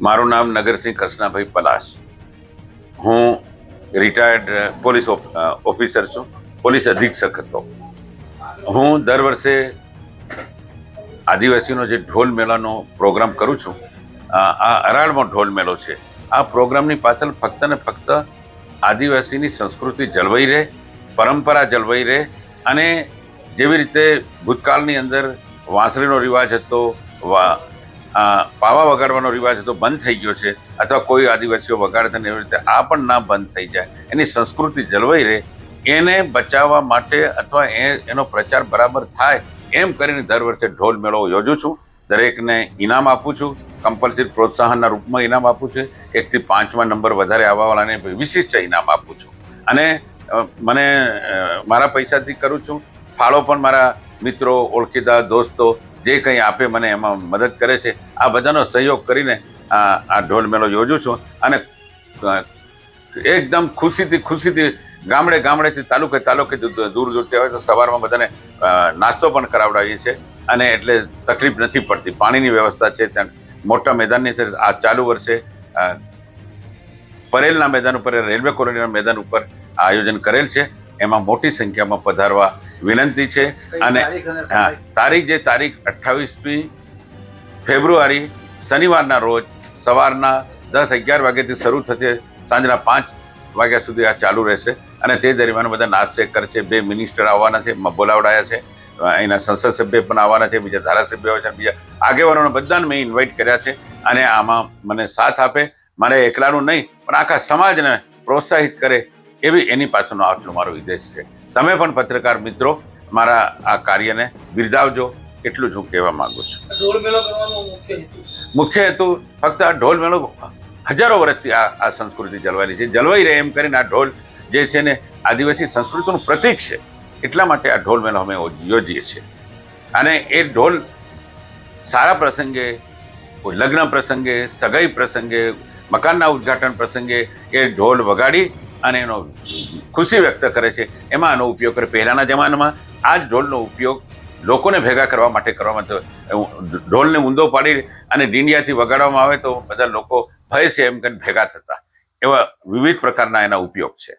મારું નામ નગરસિંહ કૃષ્ણાભાઈ પલાશ. હું રિટાયર્ડ પોલીસ ઓફિસર છું, પોલીસ અધિક્ષક હતો. હું દર વર્ષે આદિવાસીનો જે ઢોલ મેળાનો પ્રોગ્રામ કરું છું. આ અરાળમાં ઢોલ મેળો છે. આ પ્રોગ્રામની પાછળ ફક્ત ને ફક્ત આદિવાસીની સંસ્કૃતિ જળવાઈ રહે, પરંપરા જળવાઈ રહે, અને જેવી રીતે ભૂતકાળની અંદર વાંસળીનો રિવાજ હતો, પાવા વગાડવાનો રિવાજ હતો, બંધ થઈ ગયો છે, અથવા કોઈ આદિવાસીઓ વગાડતા ને એવી રીતે આ પણ ના બંધ થઈ જાય, એની સંસ્કૃતિ જળવાઈ રહે, એને બચાવવા માટે અથવા એનો પ્રચાર બરાબર થાય એમ કરીને દર વર્ષે ઢોલ મેળો યોજું છું. દરેકને ઇનામ આપું છું, કમ્પલસરી પ્રોત્સાહનના રૂપમાં ઇનામ આપું છું. 1 થી 5મા નંબર વધારે આવવાવાળાને વિશિષ્ટ ઇનામ આપું છું. અને મને મારા પૈસાથી કરું છું. ફાળો પણ મારા મિત્રો, ઓળખીતા, દોસ્તો જે કંઈ આપે મને એમાં મદદ કરે છે. આ બધાનો સહયોગ કરીને આ ઢોલ મેળો યોજું છું. અને એકદમ ખુશીથી ગામડેથી તાલુકે દૂર દૂરથી આવે તો સવારમાં બધાને નાસ્તો પણ કરાવડાવીએ છીએ. અને એટલે તકલીફ નથી પડતી. પાણીની વ્યવસ્થા છે ત્યાં મોટા મેદાનની છે. આ ચાલુ વર્ષે પરેલના મેદાન ઉપર, રેલવે કોલોનીના મેદાન ઉપર આયોજન કરેલ છે. એમાં મોટી સંખ્યામાં પધારવા વિનંતી છે. અને તારીખ 28મી ફેબ્રુઆરી શનિવારના રોજ સવારના 10-11 વાગ્યાથી શરૂ થશે, સાંજના 5 વાગ્યા સુધી આ ચાલુ રહેશે. અને તે દરમિયાન બધા નાચશે કરશે. 2 મિનિસ્ટર આવવાના છે, બોલાવડાયા છે. અહીંના સંસદ સભ્ય પણ આવવાના છે, બીજા ધારાસભ્યો છે, બીજા આગેવાનોને બધાને મેં ઇન્વાઇટ કર્યા છે. અને આમાં મને સાથ આપે, મારે એકલાનું નહીં પણ આખા સમાજને પ્રોત્સાહિત કરે એવી એની પાછળનો આટલો મારો ઉદ્દેશ છે. તમે પણ પત્રકાર મિત્રો મારા આ કાર્યને બિરદાવજો, એટલું જ હું કહેવા માંગુ છું. ઢોલ મેળો કરવાનો મુખ્ય હેતુ ફક્ત આ ઢોલ મેળો હજારો વર્ષથી આ સંસ્કૃતિ જળવાયેલી છે, જળવાઈ રહે એમ કરીને આ ઢોલ જે છે ને આદિવાસી સંસ્કૃતિનું પ્રતીક છે. એટલા માટે આ ઢોલ મેળો અમે યોજીએ છીએ. અને એ ઢોલ સારા પ્રસંગે, કોઈ લગ્ન પ્રસંગે, સગાઈ પ્રસંગે, મકાનના ઉદ્ઘાટન પ્રસંગે એ ઢોલ વગાડી અને એનો ખુશી વ્યક્ત કરે છે. એમાં આનો ઉપયોગ કરે. પહેલાંના જમાનામાં આ જ ઢોલનો ઉપયોગ લોકોને ભેગા કરવા માટે કરવામાં આવતો. ઢોલને ઊંધો પાડી અને ડીંડિયાથી વગાડવામાં આવે તો બધા લોકો ભય છે એમ કરીને ભેગા થતા. એવા વિવિધ પ્રકારના એના ઉપયોગ છે.